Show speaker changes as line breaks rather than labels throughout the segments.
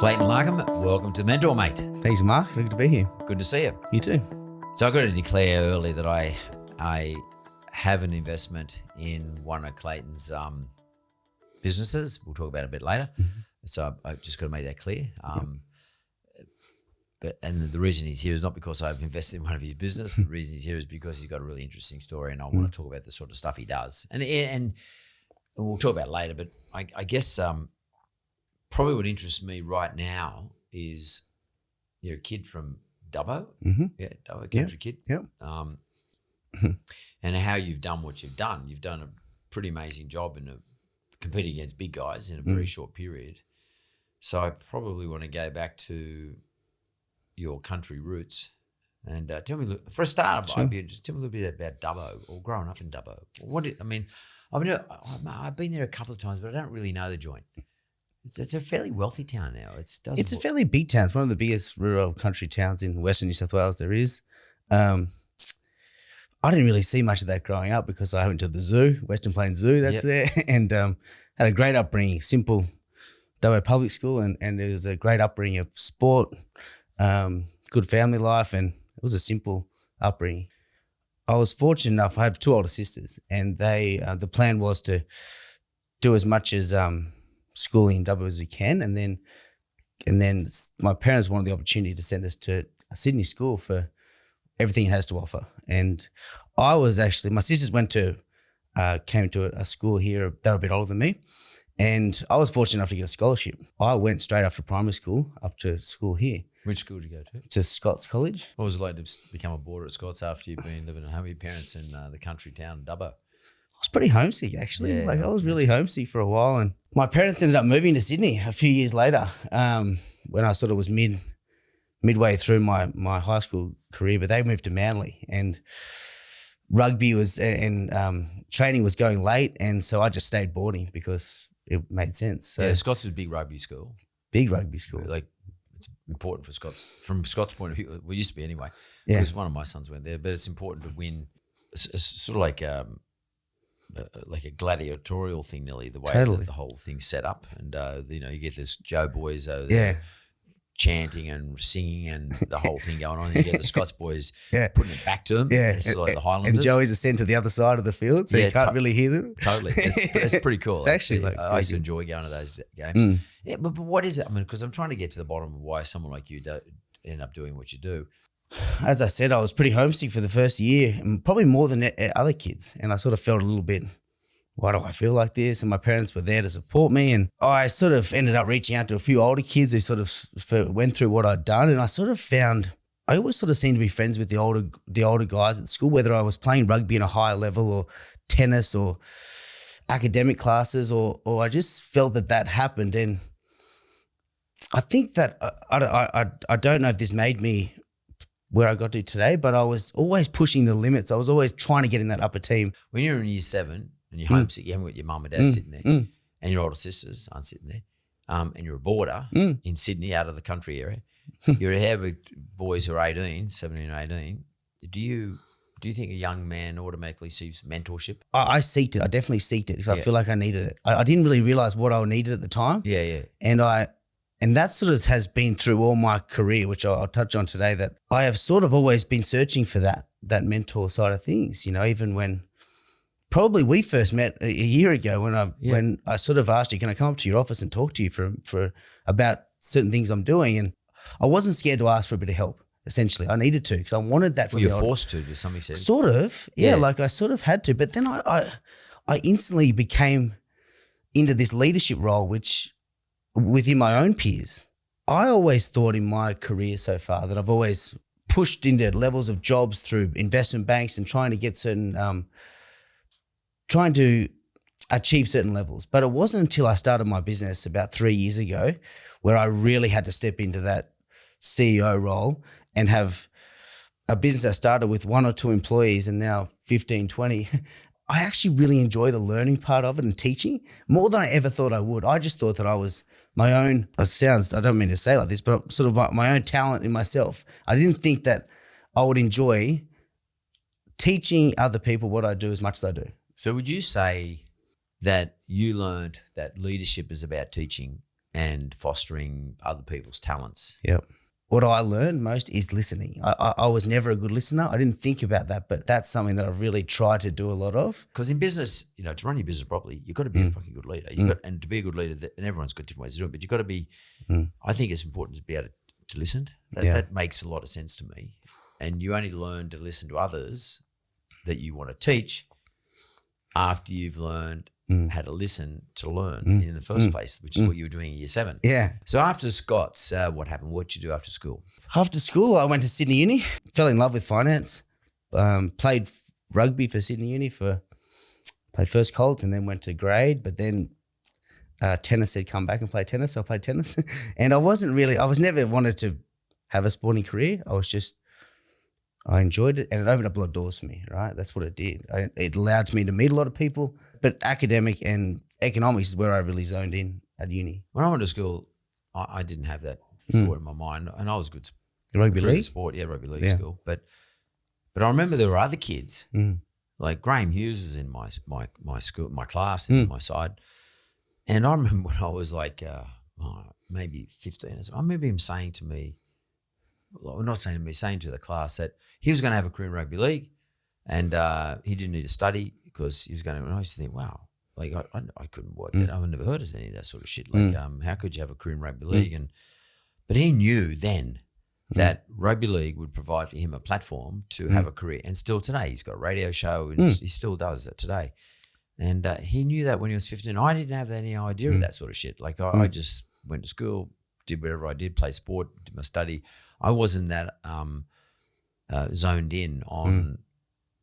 Clayton Larcombe, welcome to Mentor, mate.
Thanks, Mark. Good to be here.
Good to see you.
You too.
So I got to declare early that I have an investment in one of Clayton's businesses. We'll talk about it a bit later.
Mm-hmm.
So I've just got to make that clear. And the reason he's here is not because I've invested in one of his business. The reason he's here is because he's got a really interesting story, and I want to talk about the sort of stuff he does. And we'll talk about it later. But I guess probably what interests me right now is you're a kid from Dubbo, Dubbo, country kid.
Yep.
And how you've done what you've done. You've done a pretty amazing job in competing against big guys in a very short period. So I probably want to go back to your country roots and tell me, for a start,
Sure.
I'd be interested. Tell me a little bit about Dubbo or growing up in Dubbo. I've been there a couple of times, but I don't really know the joint. It's a fairly wealthy town now. It's
a fairly big town. It's one of the biggest rural country towns in Western New South Wales there is. I didn't really see much of that growing up because I went to the zoo, Western Plains Zoo, that's there, and had a great upbringing, simple Dubbo public school, and it was a great upbringing of sport, good family life, and it was a simple upbringing. I was fortunate enough, I have two older sisters, and they the plan was to do as much as schooling in Dubbo as we can, and then my parents wanted the opportunity to send us to a Sydney school for everything it has to offer. And I was actually, my sisters came to a school here, they were a bit older than me, and I was fortunate enough to get a scholarship. I went straight after primary school up to school here.
Which school did you go to?
To Scots College.
What was it like to become a boarder at Scots after you've been living at home with your parents in the country town Dubbo?
I was pretty homesick, actually.
Yeah,
I was really homesick for a while, and my parents ended up moving to Sydney a few years later when I sort of was midway through my high school career, but they moved to Manly, and rugby was and training was going late, and so I just stayed boarding because it made sense. So
yeah, Scots is a big rugby school.
Big rugby school.
Like, it's important for Scots, from Scots' point of view. Well, it used to be anyway.
Yeah.
Because one of my sons went there, but it's important to win. It's sort of like a gladiatorial thing, nearly, the way
Totally.
that the whole thing's set up. And, you get this Joe boys over there chanting and singing and the whole thing going on. And you get the Scots boys putting it back to them.
Yeah.
It's like the Highlanders.
And Joey's sent to the other side of the field, so you can't really hear them.
Totally. It's pretty cool.
It's actually
I used to enjoy going to those games. Yeah, but what is it? I mean, because I'm trying to get to the bottom of why someone like you end up doing what you do.
As I said, I was pretty homesick for the first year, and probably more than other kids. And I sort of felt a little bit, why do I feel like this? And my parents were there to support me. And I sort of ended up reaching out to a few older kids who sort of went through what I'd done. And I sort of found, I always sort of seemed to be friends with the older guys at school, whether I was playing rugby in a higher level or tennis or academic classes, or I just felt that happened. And I think that, I don't know if this made me where I got to today, but I was always pushing the limits. I was always trying to get in that upper team.
When you're in year 7 and you're homesick, you haven't got your mum and dad sitting there, and your older sisters aren't sitting there, and you're a boarder in Sydney, out of the country area, you're here with boys who are 17 or 18. Do you think a young man automatically sees mentorship?
I seeked it. I definitely seeked it because I feel like I needed it. I didn't really realize what I needed at the time.
Yeah.
And that sort of has been through all my career, which I'll touch on today, that I have sort of always been searching for that mentor side of things, even when probably we first met a year ago when I sort of asked you, can I come up to your office and talk to you for about certain things I'm doing? And I wasn't scared to ask for a bit of help, essentially. I needed to because I wanted that from
you're forced to some extent.
Sort of, yeah, like I sort of had to. But then I instantly became into this leadership role, which within my own peers. I always thought in my career so far that I've always pushed into levels of jobs through investment banks and trying to get trying to achieve certain levels. But it wasn't until I started my business about 3 years ago where I really had to step into that CEO role and have a business that started with 1 or 2 employees and now 15, 20. I actually really enjoy the learning part of it and teaching more than I ever thought I would. I just thought that I was my own, I don't mean to say it like this, but sort of my own talent in myself. I didn't think that I would enjoy teaching other people what I do as much as I do.
So would you say that you learned that leadership is about teaching and fostering other people's talents.
Yep. What I learned most is listening. I was never a good listener. I didn't think about that, but that's something that I've really tried to do a lot of.
Because in business, to run your business properly, you've got to be a fucking good leader. And to be a good leader, and everyone's got different ways to do it, but you've got to be, I think it's important to be able to listen. That makes a lot of sense to me. And you only learn to listen to others that you want to teach after you've learned how to listen to learn in the first place, which is what you were doing in year 7.
Yeah.
So after Scott's, what happened? What did you do after school?
After school, I went to Sydney Uni, fell in love with finance, played rugby for Sydney Uni played first Colts and then went to grade, but then tennis said come back and play tennis. So I played tennis and I was never wanted to have a sporting career. I enjoyed it and it opened up a lot of doors for me, right? That's what it did. It allowed me to meet a lot of people, but academic and economics is where I really zoned in at uni.
When I went to school, I didn't have that thought in my mind, and I was good.
Rugby league?
Sport, yeah, rugby league school. But I remember there were other kids, like Graham Hughes was in my school, my class, in my side. And I remember when I was like maybe 15 or so, I remember him saying to me, well, not saying to me, saying to the class that he was going to have a career in rugby league and he didn't need to study because he was going to, and I used to think, wow, like I couldn't work that. I've never heard of any of that sort of shit. Like how could you have a career in rugby league? But he knew then that rugby league would provide for him a platform to have a career. And still today, he's got a radio show and he still does that today. And he knew that when he was 15. I didn't have any idea of that sort of shit. Like I just went to school, did whatever I did, play sport, did my study. I wasn't that zoned in on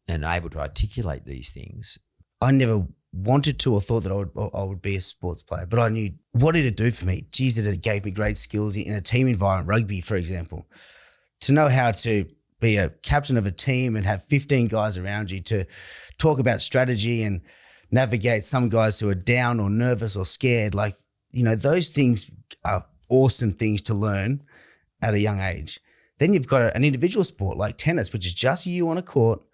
and able to articulate these things.
I never wanted to or thought that I would be a sports player, but I knew what did it do for me? Geez, it gave me great skills in a team environment, rugby, for example, to know how to be a captain of a team and have 15 guys around you to talk about strategy and navigate some guys who are down or nervous or scared. Like, those things are awesome things to learn at a young age. Then you've got an individual sport like tennis, which is just you on a court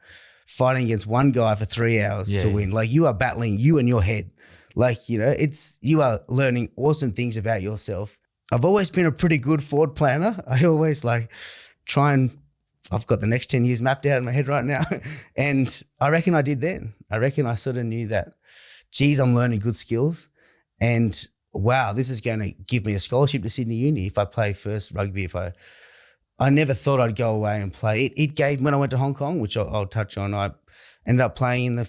fighting against one guy for 3 hours to win. Like you are battling you and your head. Like, you are learning awesome things about yourself. I've always been a pretty good forward planner. I always I've got the next 10 years mapped out in my head right now. And I reckon I did then. I reckon I sort of knew that, geez, I'm learning good skills. And wow, this is going to give me a scholarship to Sydney Uni if I play first rugby. I never thought I'd go away and play. It gave, when I went to Hong Kong, which I'll touch on, I ended up playing in the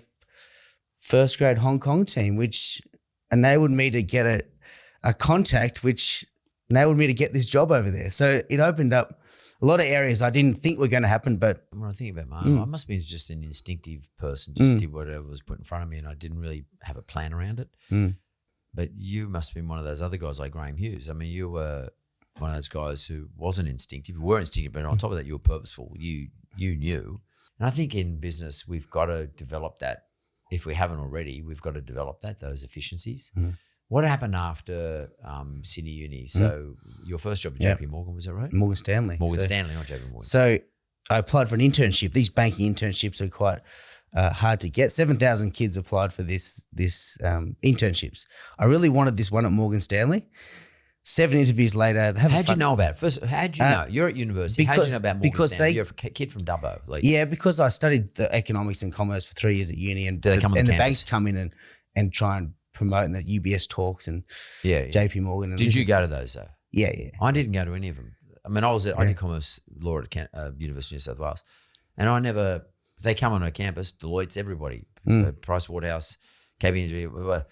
first grade Hong Kong team, which enabled me to get a contact, which enabled me to get this job over there. So it opened up a lot of areas I didn't think were going to happen. But
when I think about mine, I must have been just an instinctive person, just did whatever was put in front of me and I didn't really have a plan around it. But you must have been one of those other guys like Graham Hughes. I mean, you were one of those guys who wasn't instinctive. You were instinctive, but on top of that, you were purposeful. You knew. And I think in business, we've got to develop that. If we haven't already, we've got to develop those efficiencies. What happened after Sydney Uni? So your first job at JP Morgan, was that right?
Morgan Stanley.
Stanley, not JP Morgan.
So I applied for an internship. These banking internships are quite hard to get. 7,000 kids applied for this internships. I really wanted this one at Morgan Stanley. 7 interviews later.
How'd you know about it? First, how'd you know? You're at university. How'd you know about Morgan Stanley? You're a kid from Dubbo.
Because I studied the economics and commerce for 3 years at uni. And the banks come in and try and promote in the UBS talks and JP Morgan. And
did you go to those though?
Yeah.
I didn't go to any of them. I mean, I did commerce law at University of New South Wales. And they come on our campus, Deloitte's, everybody, Price Waterhouse, KPMG,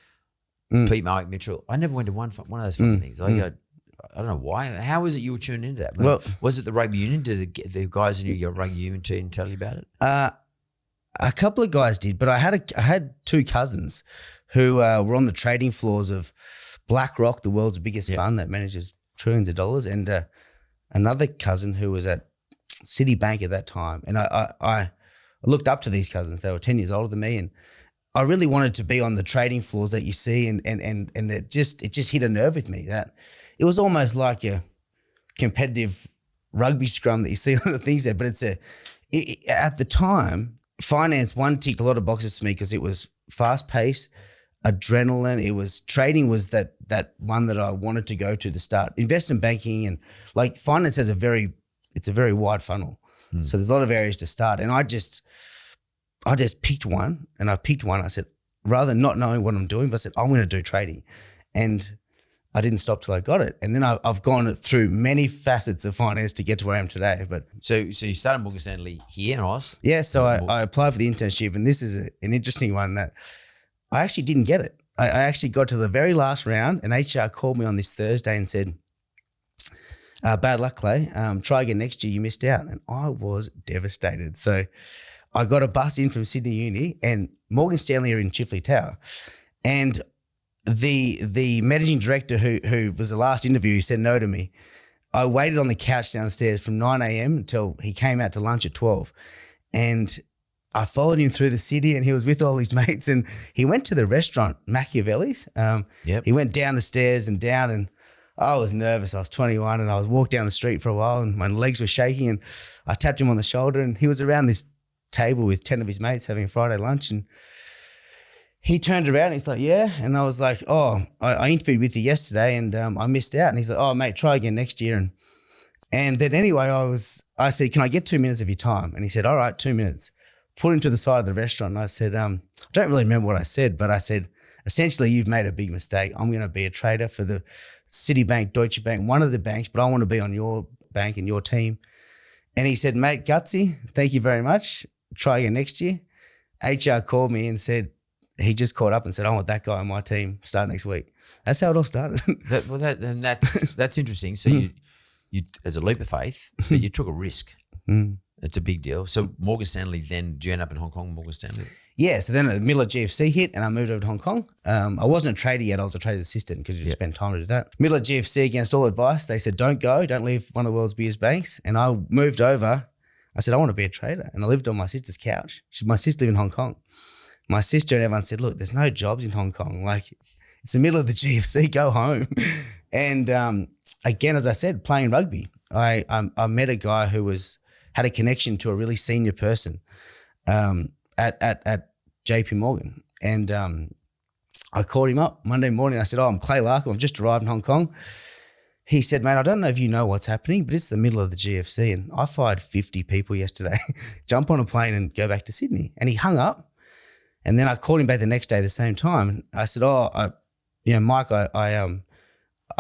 Pete Mitchell. I never went to one of those fucking things. I don't know why. How was it you were tuned into that? Well, was it the rugby union? Did the guys in your rugby union team tell you about it?
A couple of guys did, but I had 2 cousins who were on the trading floors of BlackRock, the world's biggest fund that manages trillions of dollars, and another cousin who was at Citibank at that time. And I looked up to these cousins. They were 10 years older than me, and I really wanted to be on the trading floors that you see, and it just hit a nerve with me that it was almost like a competitive rugby scrum that you see on the things there. But at the time, finance ticked a lot of boxes for me because it was fast paced. adrenaline. It was trading was that one that I wanted to go to the start. Investment banking and like finance has it's a very wide funnel. So there's a lot of areas to start. And I just picked one, and I picked one. I said, rather than not knowing what I'm doing, but I said, I'm going to do trading. And I didn't stop till I got it. And then I've gone through many facets of finance to get to where I am today. But
So you started Morgan Stanley here in Oz?
yeah, so I applied for the internship, and this is an interesting one that I actually didn't get it. I actually got to the very last round, and HR called me on this Thursday and said, bad luck, Clay. Try again next year. You missed out. And I was devastated. So I got a bus in from Sydney Uni, and Morgan Stanley are in Chifley Tower. And the managing director who was the last interview, he said no to me. I waited on the couch downstairs from 9 a.m. until he came out to lunch at 12. And I followed him through the city, and he was with all his mates, and he went to the restaurant, Machiavelli's. He went down the stairs and down, and I was nervous. I was 21, and I was walked down the street for a while, and my legs were shaking, and I tapped him on the shoulder, and he was around this table with 10 of his mates having a Friday lunch, and he turned around and he's like, yeah. And I was like, oh, I interviewed with you yesterday and I missed out. And he's like, oh, mate, try again next year. And then anyway, I said, can I get 2 minutes of your time? And he said, all right, 2 minutes. Put him to the side of the restaurant. And I said, I don't really remember what I said, but I said, essentially, you've made a big mistake. I'm going to be a trader for the Citibank, Deutsche Bank, one of the banks, but I want to be on your bank and your team. And he said, mate, gutsy, thank you very much. Try again next year. HR called me and said, he just called up and said, I want that guy on my team, start next week. That's how it all started.
That's interesting. So you as a leap of faith, but you took a risk. It's a big deal. So Morgan Stanley then, do you end up in Hong Kong, Morgan Stanley?
Yeah, so then the middle of GFC hit and I moved over to Hong Kong. I wasn't a trader yet, I was a trader's assistant because you spend time to do that. Middle of GFC, against all advice, they said, don't leave one of the world's biggest banks. And I moved over. I said, I want to be a trader. And I lived on my sister's couch. My sister lived in Hong Kong. My sister and everyone said, look, there's no jobs in Hong Kong. Like, it's the middle of the GFC, go home. And again, as I said, playing rugby, I met a guy who had a connection to a really senior person at JP Morgan. And I called him up Monday morning. I said, I'm Clay Larcombe. I've just arrived in Hong Kong. He said, mate, I don't know if you know what's happening, but it's the middle of the GFC. And I fired 50 people yesterday, jump on a plane and go back to Sydney. And he hung up. And then I called him back the next day at the same time. And I said, Mike, I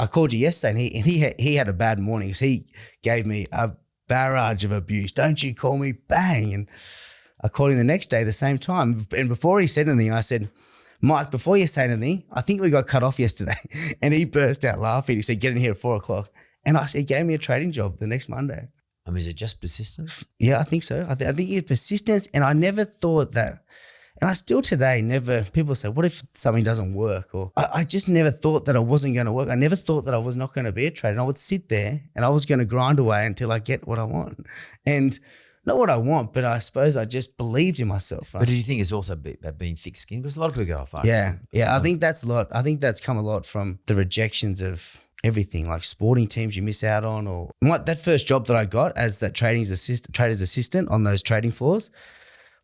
called you yesterday. And he had a bad morning because he gave me a barrage of abuse. Don't you call me, bang. And I called him the next day at the same time. And before he said anything, I said, Mike, before you say anything, I think we got cut off yesterday. And he burst out laughing. He said, get in here at 4:00. And he gave me a trading job the next Monday.
I mean, is it just persistence?
Yeah, I think so. I think it's persistence. And I never thought that. And I still today people say, what if something doesn't work? Or I just never thought that I wasn't going to work. I never thought that I was not going to be a trader. And I would sit there and I was going to grind away until I get what I want. And not what I want, but I suppose I just believed in myself. Right?
But do you think it's also about being thick-skinned? Because a lot of people go, oh, fuck.
Yeah. I think that's a lot. I think that's come a lot from the rejections of everything, like sporting teams you miss out on. Or that first job that I got as that trader's assistant on those trading floors,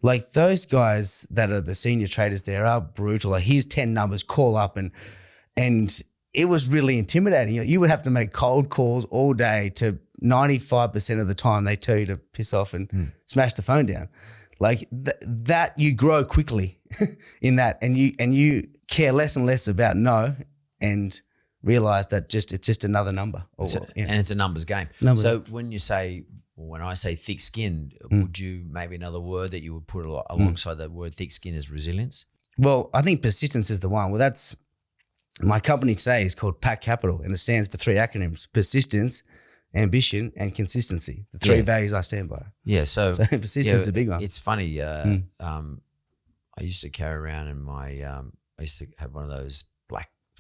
like those guys that are the senior traders there are brutal. Like here's 10 numbers, call up and it was really intimidating. You would have to make cold calls all day to 95% of the time they tell you to piss off and smash the phone down. Like that you grow quickly in that and you care less and less about no and realize that it's just another number.
And it's a numbers game. So when I say thick-skinned, would you maybe another word that you would put alongside that word thick-skinned is resilience?
Well, I think persistence is the one. Well, that's my company today is called P.A.C Capital and it stands for 3 acronyms: persistence, ambition, and consistency. The 3 values I stand by.
Yeah, so
persistence is a big one.
It's funny. I used to carry around in my I used to have one of those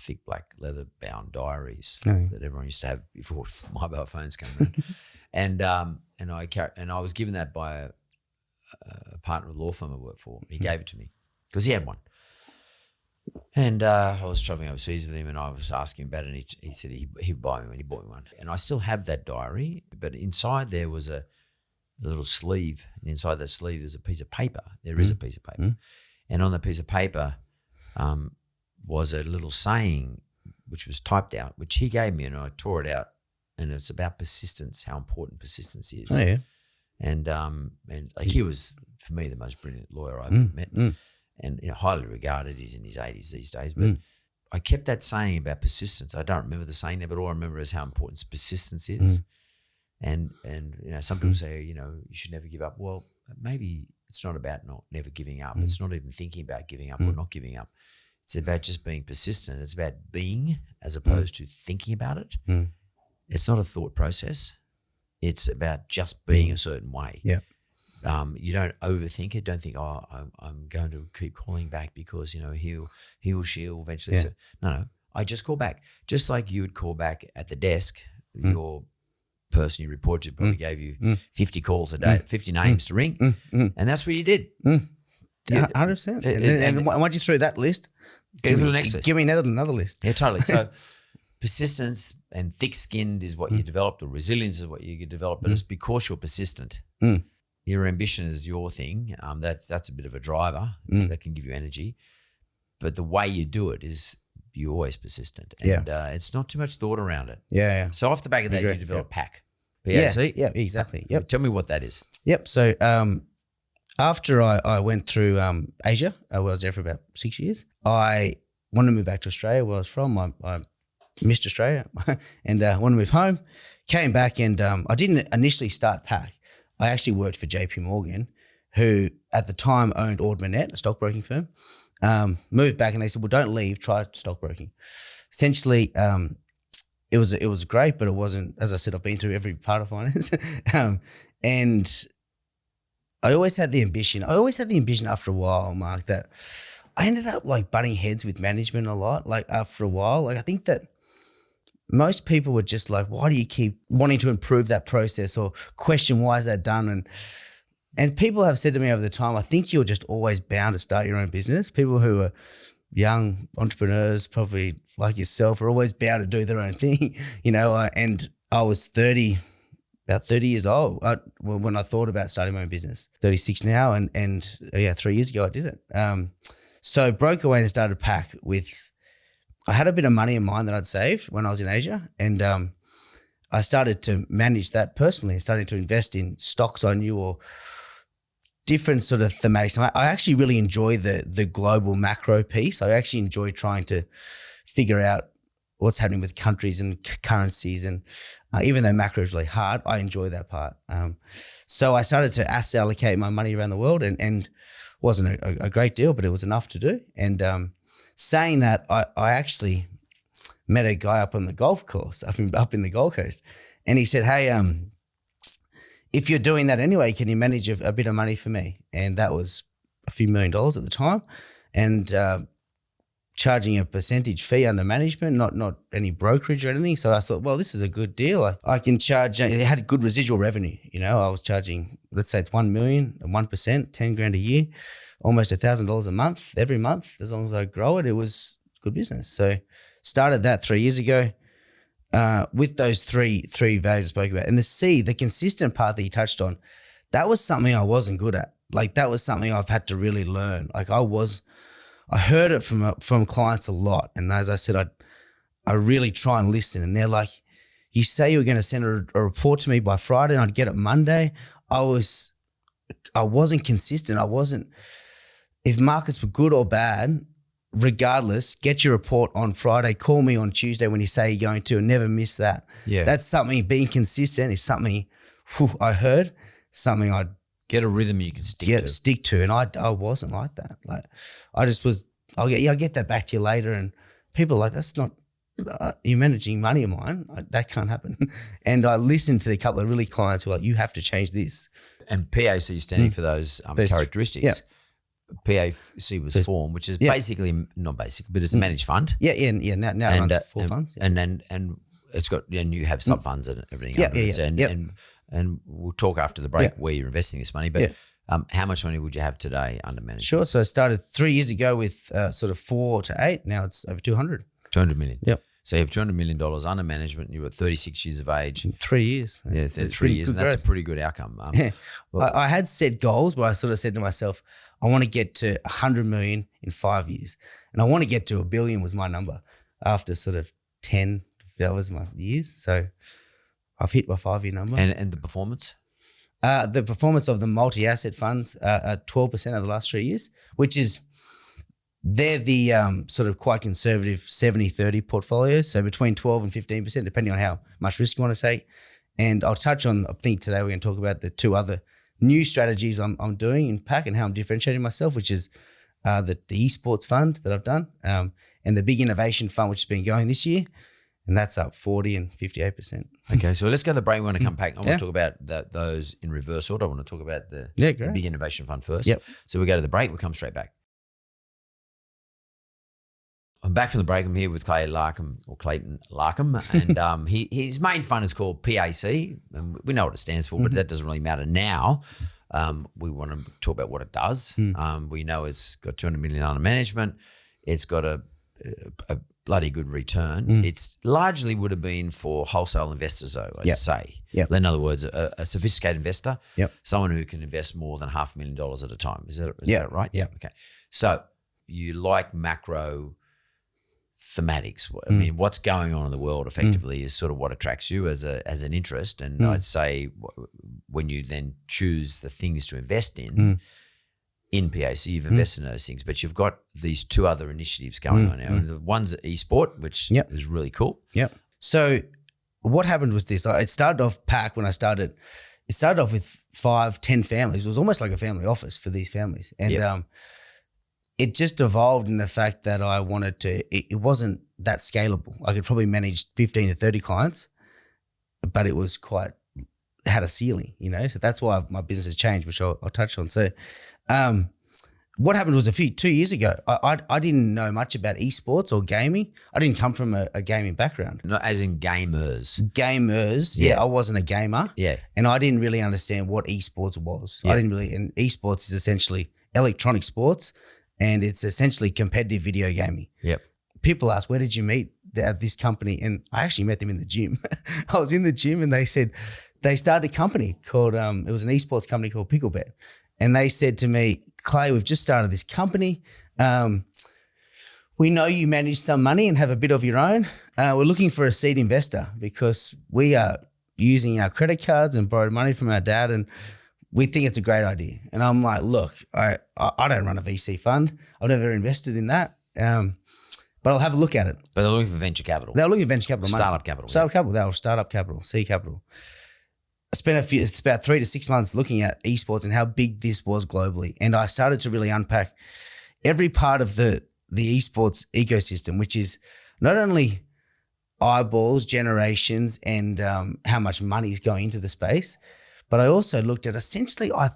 thick black leather bound diaries that everyone used to have before mobile phones came around. And I was given that by a partner of the law firm I worked for. He gave it to me because he had one. And I was traveling overseas with him and I was asking about it and he said he'd buy me one. He bought me one. And I still have that diary, but inside there was a little sleeve. And inside that sleeve there's a piece of paper. There is a piece of paper. And on the piece of paper, was a little saying which was typed out, which he gave me, and I tore it out. And it's about persistence, how important persistence is.
Oh, yeah.
And like he was, for me, the most brilliant lawyer I've ever met, and highly regarded. He's in his 80s these days, but I kept that saying about persistence. I don't remember the saying there, but all I remember is how important persistence is. And some people say, you should never give up. Well, maybe it's not about never giving up. It's not even thinking about giving up or not giving up. It's about just being persistent. It's about being as opposed to thinking about it. It's not a thought process. It's about just being a certain way.
Yeah.
You don't overthink it. Don't think, I'm going to keep calling back because, he or she will eventually say, no, I just call back. Just like you would call back at the desk, your person you report to probably gave you 50 calls a day, 50 names to ring, and that's what you did.
100%. And once you through that list,
give me the next list.
Give me another list.
Yeah, totally. So persistence and thick-skinned is what you developed, or resilience is what you develop, but it's because you're persistent. Your ambition is your thing. That's a bit of a driver that can give you energy. But the way you do it is you're always persistent. And it's not too much thought around it.
Yeah.
So off the back of that, you develop PAC. P-A-C?
Yeah, exactly. Yep.
Tell me what that is.
Yep. So after I went through Asia, I was there for about 6 years. I wanted to move back to Australia, where I was from. I missed Australia and wanted to move home. Came back and I didn't initially start PAC. I actually worked for JP Morgan, who at the time owned Ord Minnett, a stockbroking firm. Moved back and they said, well, don't leave, try stockbroking. Essentially, it was great, but it wasn't, as I said, I've been through every part of finance. And I always had the ambition after a while, Mark, that I ended up like butting heads with management a lot, like after a while. Like I think that most people were just like, why do you keep wanting to improve that process or question why is that done? And people have said to me over the time, I think you're just always bound to start your own business. People who are young entrepreneurs, probably like yourself, are always bound to do their own thing, and I was about 30 years old when I thought about starting my own business. 36 now, and 3 years ago I did it. So broke away and started PAC with, I had a bit of money in mind that I'd saved when I was in Asia, and I started to manage that personally. I started to invest in stocks I knew or different sort of thematics. I actually really enjoy the global macro piece. I actually enjoy trying to figure out what's happening with countries and currencies, and even though macro is really hard, I enjoy that part. So I started to asset allocate my money around the world, and wasn't a great deal, but it was enough to do. And saying that, I actually met a guy up on the golf course up in the Gold Coast, and he said, hey, if you're doing that anyway, can you manage a bit of money for me? And that was a few $1 million at the time, and charging a percentage fee under management, not any brokerage or anything. So I thought, well, this is a good deal. I can charge, it had good residual revenue. I was charging, let's say it's 1 million, 1%, 10 grand a year, almost $1,000 a month, every month. As long as I grow it, it was good business. So started that 3 years ago with those three values I spoke about. And the consistent part that you touched on, that was something I wasn't good at. Like that was something I've had to really learn. Like I heard it from clients a lot. And as I said, I really try and listen. And they're like, you say you were going to send a report to me by Friday and I'd get it Monday. I wasn't consistent. If markets were good or bad, regardless, get your report on Friday, call me on Tuesday when you say you're going to, and never miss that. Yeah. That's something, being consistent is something I heard, something I'd
get a rhythm you can stick to.
And I wasn't like that. Like I just was, I'll get that back to you later. And people are like, that's not, you're managing money of mine. That can't happen. And I listened to a couple of really clients who are like, you have to change this.
And PAC standing for those characteristics. Yeah. PAC was formed, which is basically, not basically, but it's a managed fund.
Yeah. Now it runs 4 funds.
Yeah. And it's got, and you have sub funds and everything. And we'll talk after the break where you're investing this money. But how much money would you have today under management?
Sure. So I started 3 years ago with sort of 4 to 8. Now it's over 200.
200 million.
Yep.
So you have $200 million under management. You were 36 years of age.
In 3 years.
Yeah, 3 years. And that's a pretty good outcome.
I had set goals where I sort of said to myself, I want to get to 100 million in 5 years. And I want to get to 1 billion was my number after sort of 10, that was my years. So I've hit my 5-year number.
And the performance?
The performance of the multi-asset funds are 12% over the last 3 years, which is, they're the sort of quite conservative 70-30 portfolios. So between 12 and 15%, depending on how much risk you want to take. And I'll touch on, I think today we're going to talk about the 2 other new strategies I'm doing in PAC and how I'm differentiating myself, which is the eSports fund that I've done and the big innovation fund, which has been going this year. And that's up 40 and 58%.
Okay, so let's go to the break. We want to come back. I want to talk about those in reverse order. I want to talk about the big innovation fund first.
Yep.
So we go to the break. We'll come straight back. I'm back from the break. I'm here with Clayton Larcombe, and his main fund is called P.A.C. And we know what it stands for, but that doesn't really matter now. We want to talk about what it does. We know it's got 200 million under management. It's got a bloody good return. It's largely would have been for wholesale investors, though, I'd say.
Yep.
In other words, a sophisticated investor,
yep,
someone who can invest more than $500,000 at a time. Is that right?
Yeah.
Okay. So you like macro thematics. I mean, what's going on in the world effectively is sort of what attracts you as an interest. And I'd say when you then choose the things to invest in P.A.C, you've invested in those things, but you've got these 2 other initiatives going on now. And one's eSport, which is really cool.
Yep. So what happened was this. It started off PAC when I started. It started off with 5-10 families. It was almost like a family office for these families. And it just evolved in the fact that I wanted to, it wasn't that scalable. I could probably manage 15 to 30 clients, but it was had a ceiling, so that's why my business has changed, which I'll touch on. So what happened was 2 years ago, I didn't know much about esports or gaming. I didn't come from a gaming background.
Not as in gamers.
I wasn't a gamer.
Yeah.
And I didn't really understand what esports was.
Yeah.
And esports is essentially electronic sports, and it's essentially competitive video gaming.
Yep.
People ask, where did you meet this company? And I actually met them in the gym. I was in the gym and they said they started a company called, it was an esports company called Picklebet. And they said to me, Clay, we've just started this company. We know you manage some money and have a bit of your own. We're looking for a seed investor because we are using our credit cards and borrowed money from our dad, and we think it's a great idea. And I'm like, look, I don't run a VC fund. I've never invested in that. But I'll have a look at it.
But they're looking for venture capital.
They're looking for venture capital.
Startup capital.
Startup capital. They were startup capital, C capital. I spent it's about 3 to 6 months looking at esports and how big this was globally. And I started to really unpack every part of the esports ecosystem, which is not only eyeballs, generations, and how much money is going into the space, but I also looked at essentially, I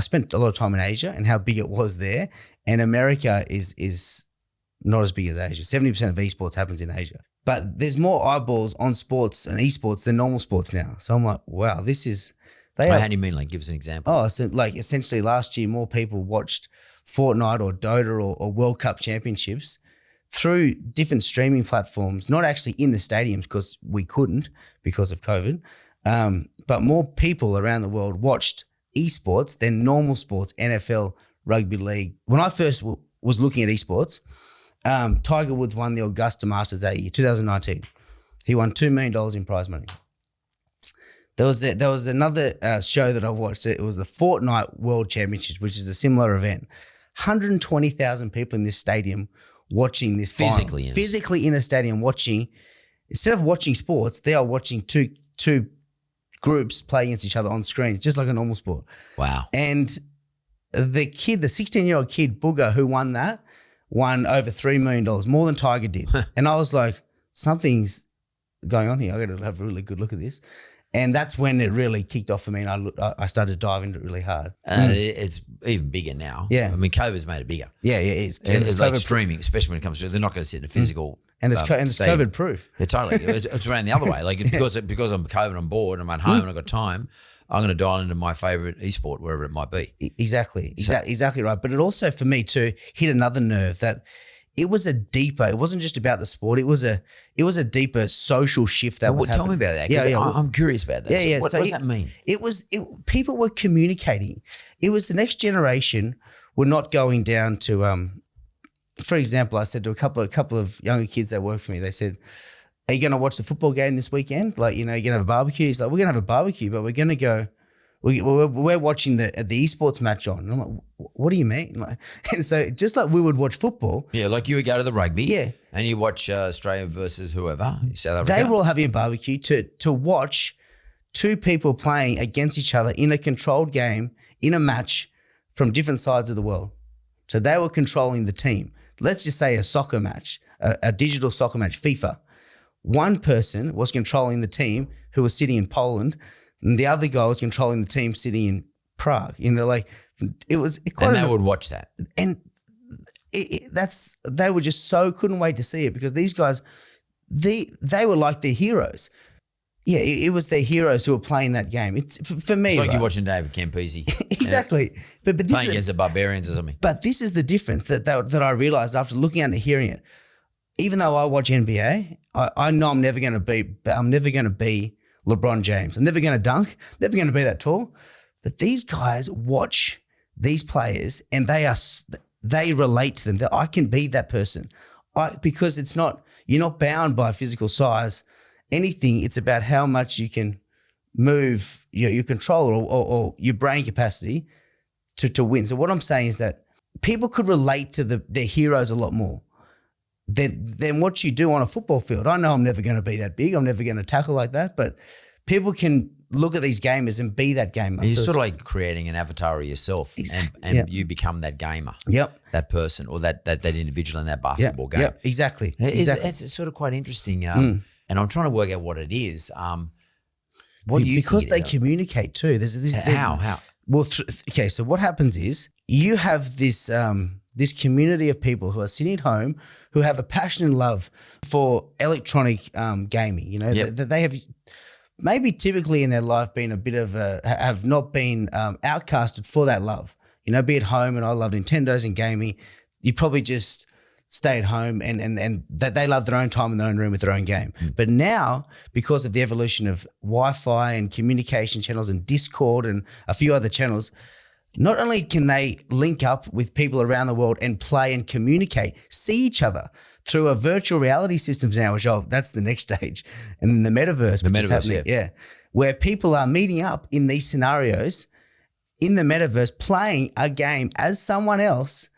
spent a lot of time in Asia and how big it was there. And America is not as big as Asia. 70% of esports happens in Asia. But there's more eyeballs on sports and esports than normal sports now. So I'm like, wow, this is...
How do you mean? Like, give us an example.
Oh, so like essentially last year, more people watched Fortnite or Dota or World Cup championships through different streaming platforms, not actually in the stadiums because we couldn't because of COVID, but more people around the world watched esports than normal sports, NFL, rugby league. When I first was looking at esports, Tiger Woods won the Augusta Masters that year, 2019. He won $2 million in prize money. There was another show that I watched. It was the Fortnite World Championships, which is a similar event. 120,000 people in this stadium watching this physically in a stadium watching. Instead of watching sports, they are watching two groups play against each other on screen, just like a normal sport.
Wow.
And the 16-year-old kid, Booger, who won over $3 million, more than Tiger did. And I was like, something's going on here. I got to have a really good look at this. And that's when it really kicked off for me, and I started to dive into it really hard.
It's even bigger now.
Yeah.
I mean, COVID's made it bigger.
Yeah, it's
like streaming, especially when it comes to, they're not going to sit in a physical
and it's COVID proof.
Yeah, totally. It's around the other way. Like because I'm COVID on board, I'm at home and I've got time, I'm going to dial into my favorite esport, wherever it might be.
Exactly right. But it also, for me too, hit another nerve that it wasn't just about the sport. It was a deeper social shift that was happening.
Tell me about that.
Yeah.
I'm curious about that.
Yeah.
What does that mean?
People were communicating. It was the next generation were not going down to, for example, I said to a couple of younger kids that work for me, they said, are you going to watch the football game this weekend? Like, you're going to have a barbecue? He's like, we're going to have a barbecue, but we're going to go, we're watching the eSports match on. And I'm like, what do you mean? Like, and so just like we would watch football.
Yeah, like you would go to the rugby.
Yeah.
And you watch Australia versus whoever, South Africa.
They were all having a barbecue to watch two people playing against each other in a controlled game, in a match from different sides of the world. So they were controlling the team. Let's just say a soccer match, a digital soccer match, FIFA. One person was controlling the team who was sitting in Poland, and the other guy was controlling the team sitting in Prague. You know, like it was.
And they would watch that.
And they were just couldn't wait to see it because these guys, they were like their heroes. Yeah, it was their heroes who were playing that game. It's for me.
It's like
right?
you're watching David Campese.
Exactly. But this
playing against the Barbarians or something.
But this is the difference that I realized after looking at it and hearing it. Even though I watch NBA, I know I'm never going to be LeBron James. I'm never going to dunk, never going to be that tall. But these guys watch these players and they relate to them. That I can be that person. Because you're not bound by physical size, anything. It's about how much you can move your control or your brain capacity to win. So what I'm saying is that people could relate to their heroes a lot more than what you do on a football field. I know I'm never going to be that big. I'm never going to tackle like that. But people can look at these gamers and be that gamer.
You're sort of like creating an avatar of yourself, exactly. and you become that gamer.
Yep.
That person or that individual in that basketball game.
Yep. Exactly.
It's sort of quite interesting. And I'm trying to work out what it is. What do you
because
think
they communicate too. There's this.
How?
Well, okay. So what happens is you have this this community of people who are sitting at home who have a passion and love for electronic gaming. You know, they have maybe typically in their life been a bit of have not been outcasted for that love. You know, be at home and I love Nintendos and gaming. You probably just stay at home and that they love their own time in their own room with their own game. But now, because of the evolution of Wi-Fi and communication channels and Discord and a few other channels, not only can they link up with people around the world and play and communicate, see each other through a virtual reality systems now, which that's the next stage. And then the metaverse, yeah, where people are meeting up in these scenarios in the metaverse, playing a game as someone else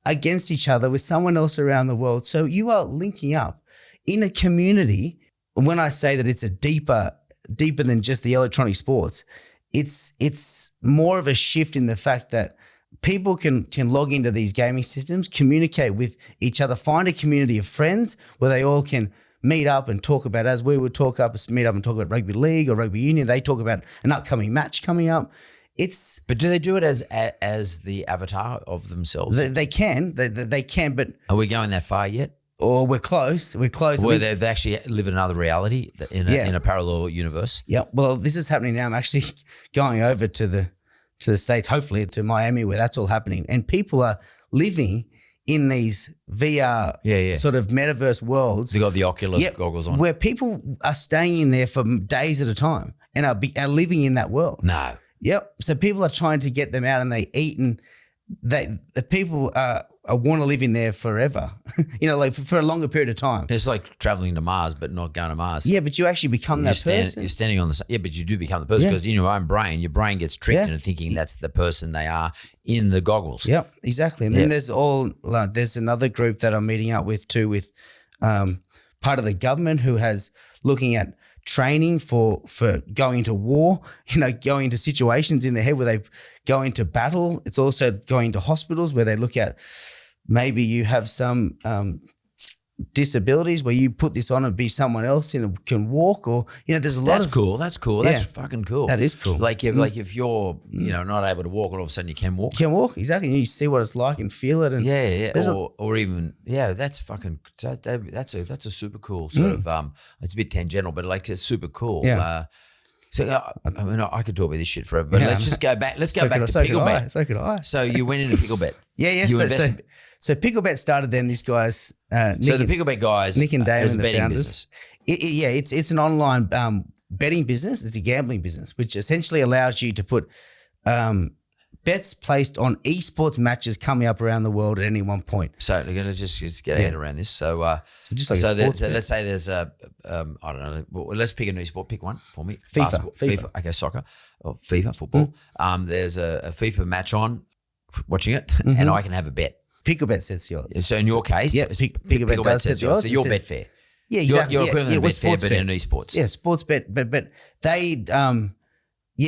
against each other with someone else around the world. So you are linking up in a community. When I say that it's a deeper than just the electronic sports, it's more of a shift in the fact that people can log into these gaming systems, communicate with each other, find a community of friends where they all can meet up and talk about, as we would meet up and talk about rugby league or rugby union. They talk about an upcoming match coming up.
But do they do it as the avatar of themselves?
They can, but
are we going that far yet?
Or we're close.
Where they actually live in another reality in a parallel universe.
Yeah. Well, this is happening now. I'm actually going over to the States, hopefully to Miami, where that's all happening, and people are living in these VR sort of metaverse worlds.
They got the Oculus goggles on,
where people are staying in there for days at a time and are living in that world.
No.
Yep. So people are trying to get them out, and they eat, and the people want to live in there forever. You know, like for a longer period of time.
It's like traveling to Mars, but not going to Mars.
Yeah, but you actually become that person.
You're standing on the but you do become the person because in your own brain, your brain gets tricked into thinking that's the person they are in the goggles.
Yep, exactly. And then there's another group that I'm meeting up with too, with part of the government who has looking at training for going into war, you know, going into situations in their head where they go into battle. It's also going to hospitals where they look at maybe you have some disabilities where you put this on and be someone else and can walk, or, you know, there's a lot
That's cool. That's fucking cool.
That is cool.
Like if you're, you know, not able to walk, all of a sudden you can walk.
You can walk, exactly. And you see what it's like and feel it. And
or even that's fucking, that's a super cool sort of, it's a bit tangential, but like it's super cool.
Yeah.
I mean, I could talk about this shit forever, but let's just go back. Let's go back to Picklebet.
So could I.
So you went into Picklebet.
Yeah. So Picklebet started then. These guys,
So the Picklebet guys,
Nick and Damon,
is a
the
betting
founders.
business.
It's an online betting business. It's a gambling business, which essentially allows you to put bets placed on esports matches coming up around the world at any one point.
So we're going to just get our head around this. So,
just like a sports bet.
let's say there's I don't know. Well, let's pick a new sport. Pick one for me.
FIFA.
Basketball, FIFA. Okay, soccer. Or FIFA, football. There's a FIFA match on, watching it, and I can have a bet.
Picklebet sets the odds.
So in your case,
Picklebet does set the odds.
So you're Betfair.
Yeah, exactly.
You're equivalent to Betfair, but in
bet.
esports.
Yeah, sports bet. But they, yeah,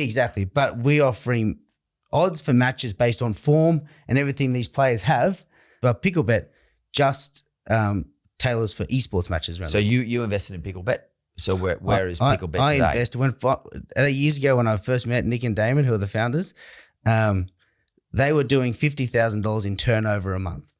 exactly. But we're offering odds for matches based on form and everything these players have. But Picklebet just tailors for esports matches.
So you invested in Picklebet. So where is Picklebet today?
I invested years ago when I first met Nick and Damon, who are the founders. They were doing $50,000 in turnover a month.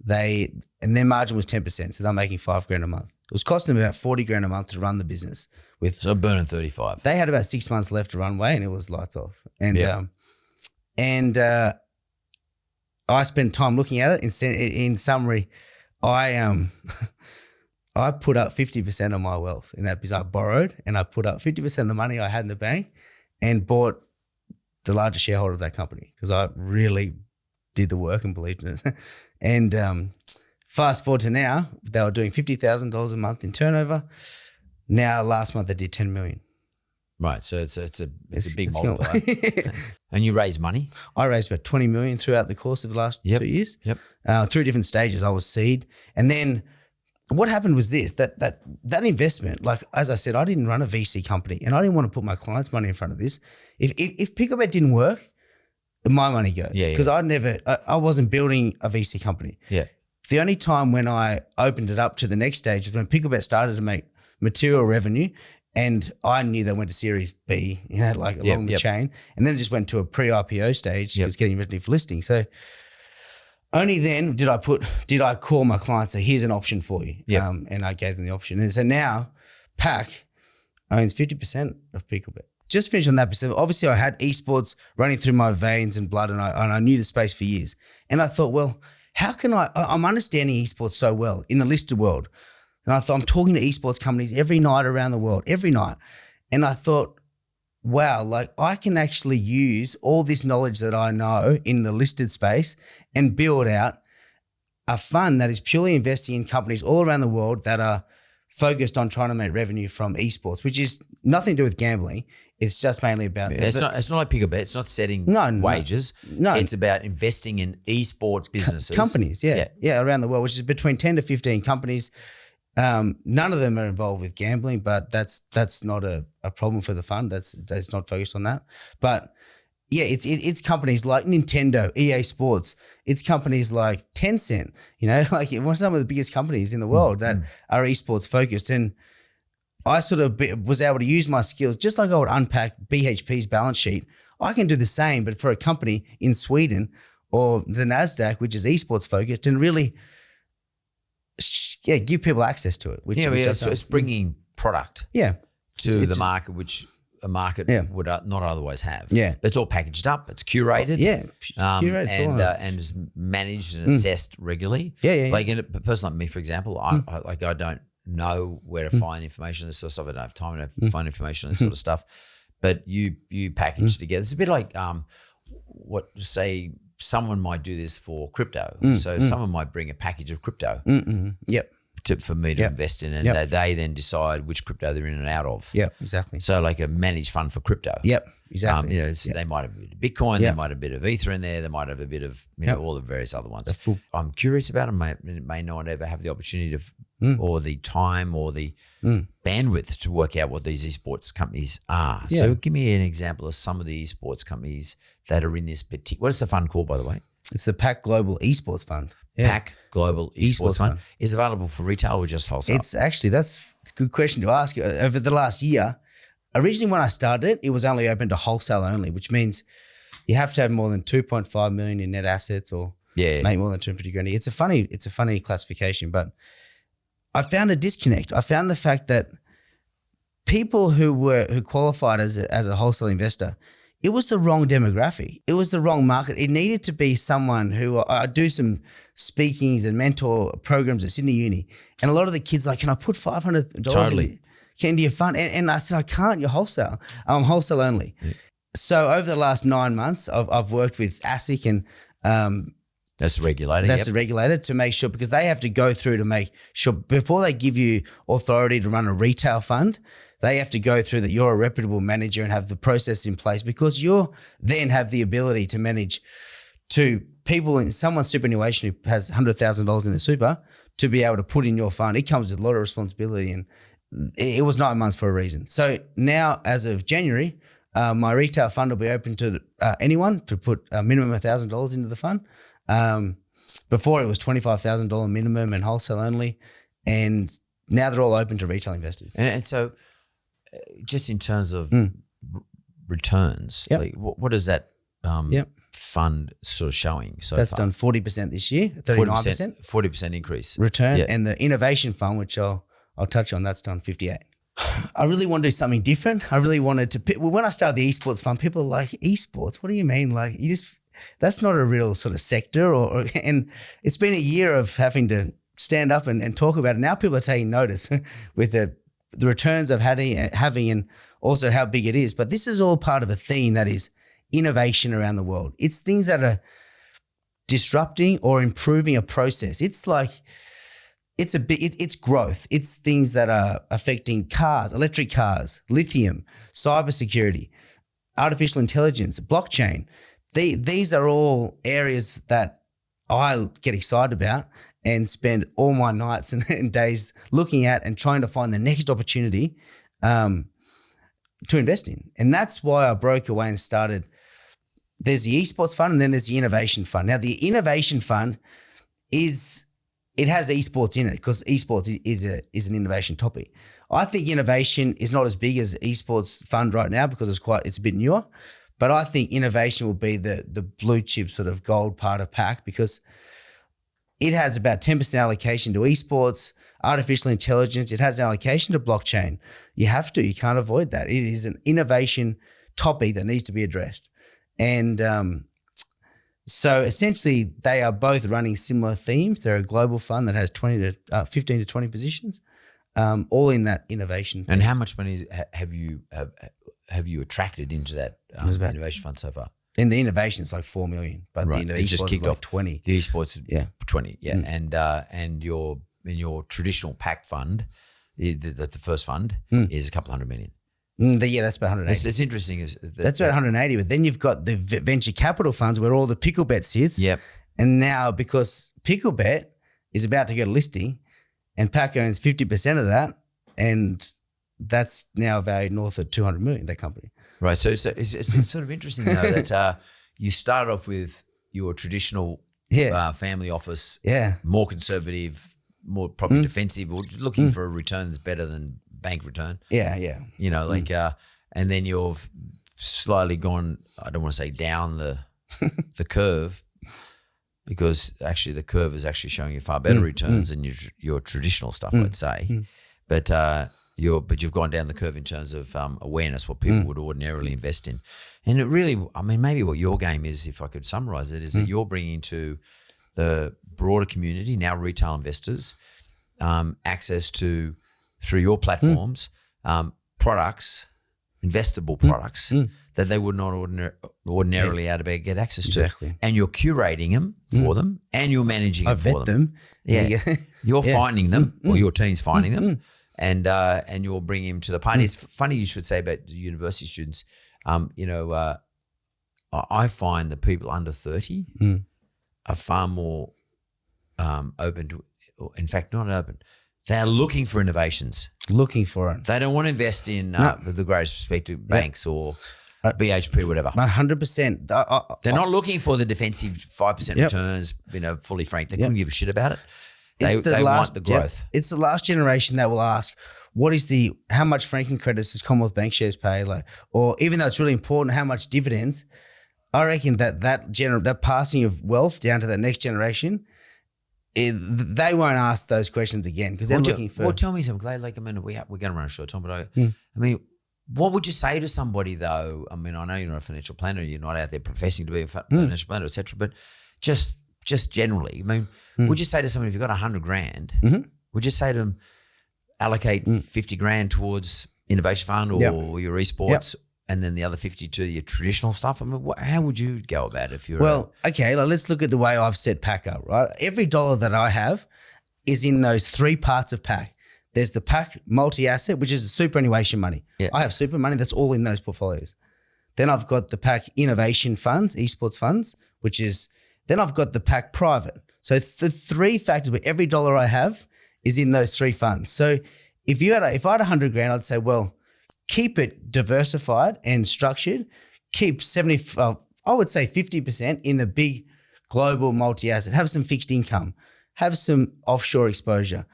And their margin was 10%, so they're making $5,000 a month. It was costing them about $40,000 a month to run the business.
So burning 35.
They had about 6 months left to runway, and it was lights off. And I spent time looking at it. In summary, I put up 50% of my wealth in that business. I borrowed, and I put up 50% of the money I had in the bank, and bought the largest shareholder of that company because I really did the work and believed in it. And fast forward to now, they were doing $50,000 a month in turnover. Now, last month they did $10 million.
Right, so it's a big multiplier. And you raised money?
I raised about $20 million throughout the course of the last 2 years.
Yep.
Through different stages. I was seed, and then what happened was this: that investment. Like as I said, I didn't run a VC company, and I didn't want to put my clients' money in front of this. If Picklebet didn't work, my money goes because I wasn't building a VC company. Yeah. The only time when I opened it up to the next stage was when Picklebet started to make material revenue, and I knew they went to Series B, along the chain, and then it just went to a pre-IPO stage because getting ready for listing. So only then did I call my clients and say, here's an option for you. And I gave them the option. And so now P.A.C owns 50% of Picklebet. Just finished on that percent. Obviously, I had esports running through my veins and blood, and I knew the space for years. And I thought, well, how can I'm understanding esports so well in the listed world. And I thought, I'm talking to esports companies every night around the world, every night. And I thought, wow, I can actually use all this knowledge that I know in the listed space and build out a fund that is purely investing in companies all around the world that are focused on trying to make revenue from esports, which is nothing to do with gambling. It's just mainly about
it's not like Picklebet. It's not setting wages.
No,
it's about investing in esports businesses,
companies. Yeah, around the world, which is between 10 to 15 companies. None of them are involved with gambling, but that's not a problem for the fund. That's not focused on that. But yeah, it's companies like Nintendo, EA Sports. It's companies like Tencent. Some of the biggest companies in the world that are esports focused. And I sort of was able to use my skills, just like I would unpack BHP's balance sheet. I can do the same, but for a company in Sweden or the NASDAQ, which is esports focused, and really, give people access to it.
So it's bringing product to the market, which a market would not otherwise have. Yeah. It's all packaged up. It's curated.
Curated.
And is managed and assessed regularly. Like a person like me, for example, I don't know where to find information on this sort of stuff. I don't have time to find information on this sort of stuff. But you package together. It's a bit like someone might do this for crypto. So someone might bring a package of crypto. For me to invest in, and they then decide which crypto they're in and out of.
Yeah, exactly.
So like a managed fund for crypto.
Yep, exactly.
They might have a bit of Bitcoin, they might have a bit of Ether in there, they might have a bit of all the various other ones. I'm curious about them. May not ever have the opportunity to, or the time, or the bandwidth to work out what these esports companies are. Yeah. So give me an example of some of the esports companies that are in this particular. What is the fund called, by the way?
It's the P.A.C Global Esports Fund.
P.A.C Global Esports Fund is available for retail or just wholesale?
It's actually, that's a good question to ask. Over the last year, originally when I started it was only open to wholesale only, which means you have to have more than 2.5 million in net assets or make more than 250 grand. It's a funny classification, but I found a disconnect. I found the fact that people who qualified as a wholesale investor, it was the wrong demographic. It was the wrong market. It needed to be someone who I do some speakings and mentor programs at Sydney Uni. And a lot of the kids like, can I put $500 into your fund? And I said, I can't, you're wholesale. I'm wholesale only. Yeah. So over the last 9 months, I've worked with ASIC and
that's the regulator.
That's the regulator to make sure, because they have to go through to make sure before they give you authority to run a retail fund, they have to go through that you're a reputable manager and have the process in place, because you then have the ability to manage to people in someone's superannuation who has $100,000 in their super to be able to put in your fund. It comes with a lot of responsibility, and it was 9 months for a reason. So now, as of January, my retail fund will be open to anyone to put a minimum of $1,000 into the fund. Before it was $25,000 minimum and wholesale only, and now they're all open to retail investors.
And so, just in terms of returns, like what is that fund sort of showing? So
that's
far?
Done 40% this year, 39%,
40% increase
return, and the innovation fund, which I'll touch on, that's done 58%. I really want to do something different. I really wanted to. When I started the eSports fund, people were like, eSports? What do you mean? Like that's not a real sort of sector, and it's been a year of having to stand up and talk about it. Now people are taking notice with the returns of having and also how big it is. But this is all part of a theme that is innovation around the world. It's things that are disrupting or improving a process. It's like it's growth. It's things that are affecting cars, electric cars, lithium, cybersecurity, artificial intelligence, blockchain. These are all areas that I get excited about and spend all my nights and days looking at and trying to find the next opportunity to invest in. And that's why I broke away and started. There's the eSports fund and then there's the innovation fund. Now, the innovation fund it has eSports in it because eSports is an innovation topic. I think innovation is not as big as eSports fund right now because it's a bit newer. But I think innovation will be the blue chip sort of gold part of PAC, because it has about 10% allocation to eSports, artificial intelligence. It has an allocation to blockchain. You can't avoid that. It is an innovation topic that needs to be addressed. And so essentially they are both running similar themes. They're a global fund that has 15 to 20 positions, all in that innovation theme.
And how much money have you attracted into that innovation fund so far?
In the innovation, it's like 4 million, but the eSports just kicked off 20.
The eSports, 20, and in your traditional PAC fund, the first fund is a couple $100 million.
That's about 180.
It's interesting.
That's about 180, but then you've got the venture capital funds where all the Picklebet sits.
Yep.
And now because Picklebet is about to get a listing, and PAC owns 50% of that, and that's now valued north of 200 million, that company.
Right. So it's sort of interesting though that you started off with your traditional family office, more conservative, more probably defensive, or looking for a return that's better than bank return.
Yeah.
You know, like, and then you've slowly gone, I don't want to say down the curve, because actually the curve is actually showing you far better returns than your traditional stuff, I'd say. But you've gone down the curve in terms of awareness, what people would ordinarily invest in. And it really, I mean, maybe what your game is, if I could summarize it, is that you're bringing to the broader community, now retail investors, access to, through your platforms, products, investable products that they would not ordinarily out of bed get access to. And you're curating them for them, and you're managing them for them. Yeah. You're finding them, or your team's finding them, and you're bringing them to the party. It's funny you should say about the university students. I find that people under 30 are far more open to, in fact, not open. They're looking for innovations.
Looking for it.
They don't want to invest in, with the greatest respect to banks or BHP, whatever.
100%.
They're not looking for the defensive 5% returns, fully franked. They couldn't give a shit about it. They want the growth.
It's the last generation that will ask, how much franking credits does Commonwealth Bank shares pay? Or even though it's really important, how much dividends? I reckon that passing of wealth down to that next generation, they won't ask those questions again because they're looking for.
Well, tell me something, Clay. We're going to run a short time, but I mean, What would you say to somebody though? I mean, I know you're not a financial planner, you're not out there professing to be a financial planner, etc. But just generally, I mean, would you say to somebody if you've got 100 grand, would you say to them allocate 50 grand towards innovation fund or your esports, and then the other 50 to your traditional stuff? I mean, how would you go about it if you're
okay, let's look at the way I've set PAC up, right? Every dollar that I have is in those three parts of PAC. There's the PAC multi-asset, which is the superannuation money. Yeah. I have super money. That's all in those portfolios. Then I've got the PAC innovation funds, esports funds, then I've got the PAC private. So the three factors where every dollar I have is in those three funds. So if I had 100 grand, I'd say, well, keep it diversified and structured. Keep 50% in the big global multi-asset. Have some fixed income. Have some offshore exposure.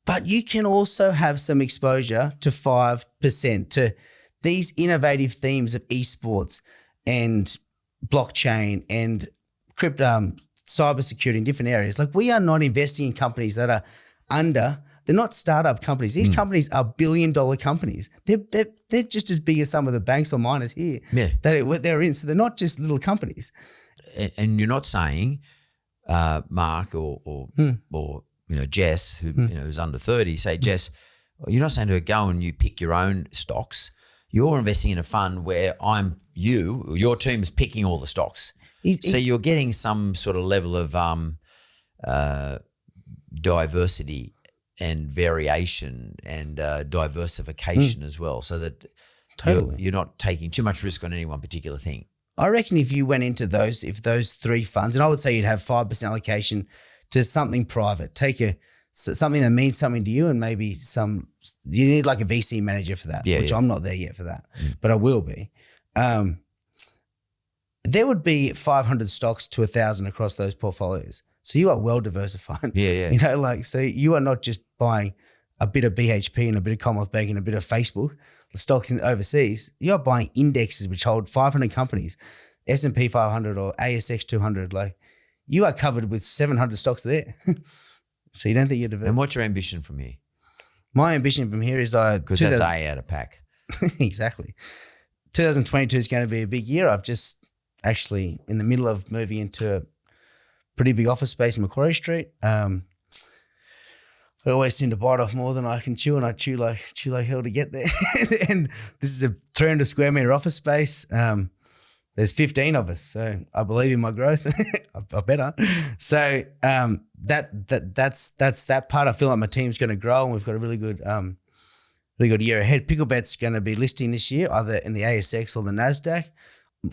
But you can also have some exposure to 5% to these innovative themes of esports and blockchain and crypto, cybersecurity in different areas. Like, we are not investing in companies that are they're not startup companies. These companies are billion-dollar companies. They're just as big as some of the banks or miners here that they're in. So they're not just little companies.
And you're not saying Mark or Jess, who who's under 30, say, Jess, you're not saying to her, go and you pick your own stocks. You're investing in a fund where your team is picking all the stocks. So you're getting some sort of level of diversity and variation and diversification as well, so that you're not taking too much risk on any one particular thing.
I reckon if you went into those three funds, and I would say you'd have 5% allocation to something private. Take something that means something to you, and maybe you need like a VC manager for that, which I'm not there yet for that, but I will be. There would be 500 stocks to 1,000 across those portfolios. So you are well diversified. Yeah. So you are not just buying a bit of BHP and a bit of Commonwealth Bank and a bit of Facebook stocks overseas. You are buying indexes which hold 500 companies, S&P 500 or ASX 200. Like, you are covered with 700 stocks there. So you don't think you're diverse.
And what's your ambition from here?
My ambition from here is
because that's A out of PAC.
Exactly. 2022 is going to be a big year. I've just actually in the middle of moving into a pretty big office space in Macquarie Street. I always seem to bite off more than I can chew, and I chew like hell to get there. And this is a 300 square meter office space. There's 15 of us, so I believe in my growth. I better. So that's that part. I feel like my team's going to grow, and we've got a really good year ahead. Picklebet's going to be listing this year, either in the ASX or the NASDAQ.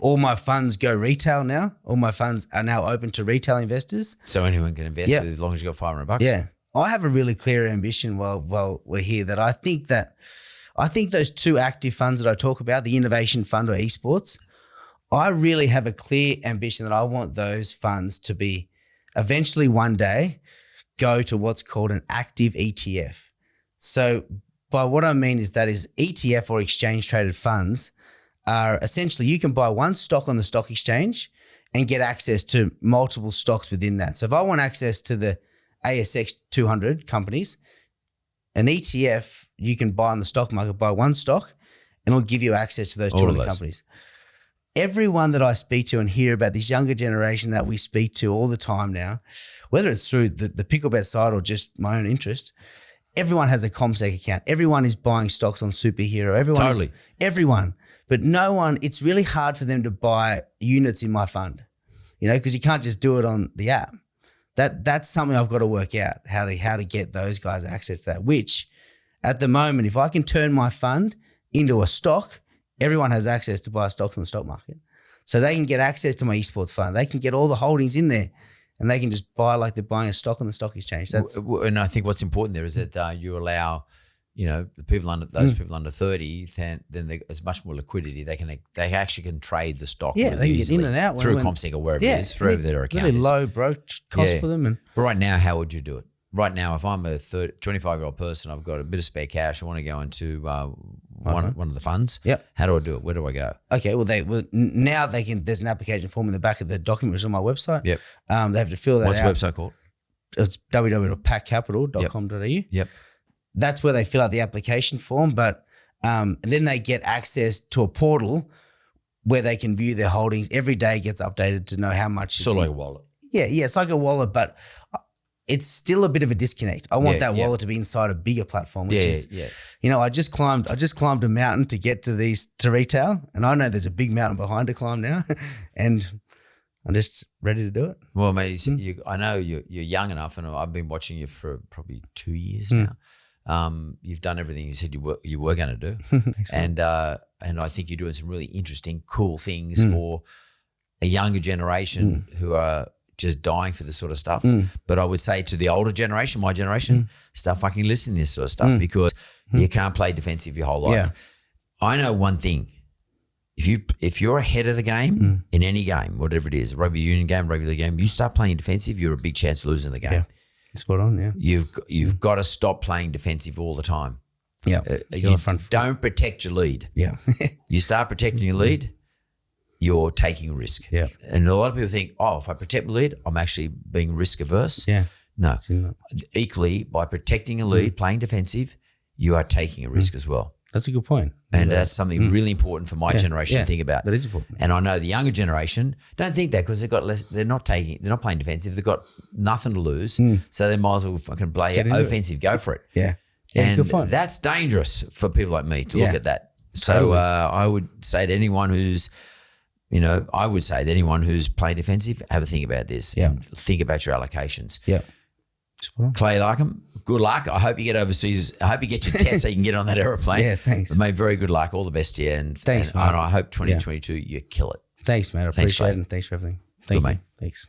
All my funds go retail now. All my funds are now open to retail investors.
So anyone can invest as long as you got $500.
Yeah. I have a really clear ambition while we're here that I think those two active funds that I talk about, the innovation fund or esports, I really have a clear ambition that I want those funds to be eventually one day go to what's called an active ETF. So by what I mean is ETF or exchange traded funds are essentially, you can buy one stock on the stock exchange and get access to multiple stocks within that. So if I want access to the ASX 200 companies, an ETF you can buy on the stock market, buy one stock, and it'll give you access to those 200 companies. Everyone that I speak to and hear about, this younger generation that we speak to all the time now, whether it's through the Picklebet side or just my own interest, everyone has a CommSec account. Everyone is buying stocks on Superhero. Everyone. But no one, it's really hard for them to buy units in my fund, because you can't just do it on the app. That's something I've got to work out, how to get those guys access to that, which at the moment, if I can turn my fund into a stock, everyone has access to buy stocks on the stock market. So they can get access to my esports fund. They can get all the holdings in there, and they can just buy like they're buying a stock on the stock exchange.
And I think what's important there is that you allow, the people under people under 30, then there's much more liquidity. They actually can trade the stock.
Yeah, they can get in and out
through CommSec or wherever it is, through their account.
Really low broke cost for them.
But right now, how would you do it? Right now, if I'm a 25-year-old person, I've got a bit of spare cash, I want to go into one of the funds. Yep. How do I do it? Where do I go?
Okay, now they can. There's an application form in the back of the document, which is on my website. Yep. They have to fill that out.
What's the website called?
It's www.paccapital.com.au.
Yep.
That's where they fill out the application form. But And then they get access to a portal where they can view their holdings. Every day gets updated to know how much.
Sort of like a wallet.
Yeah, it's like a wallet, but it's still a bit of a disconnect. I want that wallet to be inside a bigger platform, which is, you know, I just climbed a mountain to get to retail, and I know there's a big mountain behind to climb now, and I'm just ready to do it.
Well, mate, I know you're young enough, and I've been watching you for probably 2 years now. You've done everything you said you were going to do, and I think you're doing some really interesting, cool things for a younger generation who are just dying for this sort of stuff. But I would say to the older generation, my generation, start fucking listening to this sort of stuff because you can't play defensive your whole life.
Yeah.
I know one thing. If you're ahead of the game in any game, whatever it is, rugby union game, rugby league game, you start playing defensive, you're a big chance of losing the game.
Yeah. Spot on, yeah.
You've got to stop playing defensive all the time.
Yeah.
You don't protect your lead.
Yeah.
You start protecting your lead, you're taking a risk.
Yeah.
And a lot of people think, if I protect my lead, I'm actually being risk averse.
Yeah.
No. Equally, by protecting a lead, playing defensive, you are taking a risk as well.
That's a good point.
And that's something really important for my generation to think about.
That is important.
And I know the younger generation don't think that because they've got less. They're not playing defensive. They've got nothing to lose, so they might as well fucking play offensive. Go for it.
Yeah.
And
good fun.
that's dangerous for people like me to look at that. So I would say to anyone who's, I would say to anyone who's playing defensive, have a think about this and think about your allocations.
Yeah.
Clay Larcombe, good luck. I hope you get overseas. I hope you get your test so you can get on that aeroplane.
Yeah, thanks.
Mate, very good luck. All the best to you. And
thanks,
and I hope 2022 you kill it.
Thanks, man. I appreciate it. And thanks for everything. Thank you, mate. Thanks.